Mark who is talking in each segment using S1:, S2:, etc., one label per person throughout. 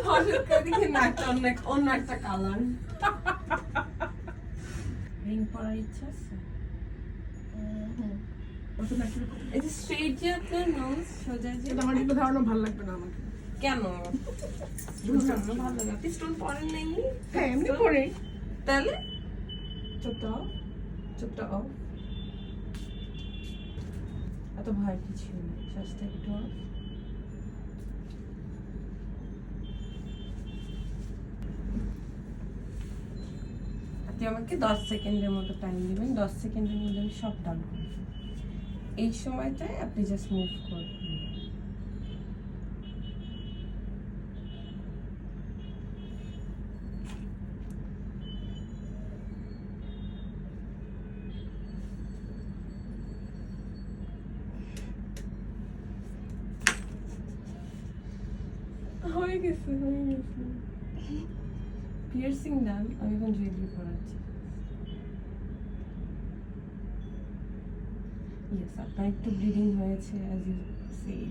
S1: হঠাৎ করে দেখি নাকটা অন্য একটা কালার। রিং পরার ইচ্ছা আছে? এই যে স্ট্রেট যে আপনার নোজ সোজা যে,
S2: আমার কিন্তু ধারণা ভালো লাগবে না আমাকে।
S1: কেন ভালো লাগে? আপনি স্টোন পরেন নাই?
S2: হ্যাঁ এমনি করে।
S1: তাহলে চোখটা অফ। এত ভয় কিছু নেই, শ্বাসটা একটু অফ। আপনি আমাকে 10 সেকেন্ডের মতো টাইম দিবেন। 10 সেকেন্ডের মধ্যে আমি সব ডান করব। এই সময়টায় আপনি জাস্ট মুভ করবেন। হয়ে গেছে। পিয়ার্সিং ডান, আমি এখন জুয়েলারি পরাচ্ছি। ইয়েস, আপনার একটু ব্লিডিং হয়েছে অ্যাজ ইউ সেড।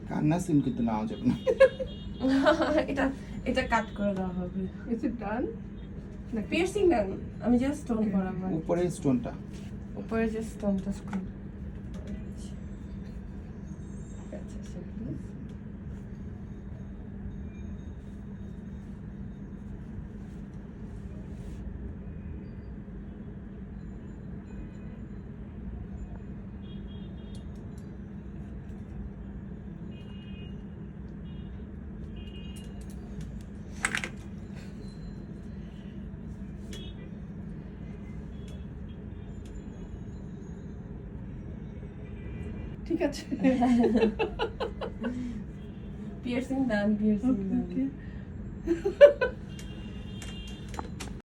S3: কান্না সিন কিন্তু নেওয়া যাবে না।
S1: এটা কাট করে দেওয়া হবে।
S2: Is it done?
S1: পিয়ার্সিং ডান, আমি জাস্ট স্টোন পরাবো।
S3: উপরে স্টোনটা,
S1: উপরে যে স্টোনটা স্ক্রু। আচ্ছা স্যার প্লিজ।
S2: ঠিক আছে।
S1: পিয়ার্সিং ডান।
S2: Okay.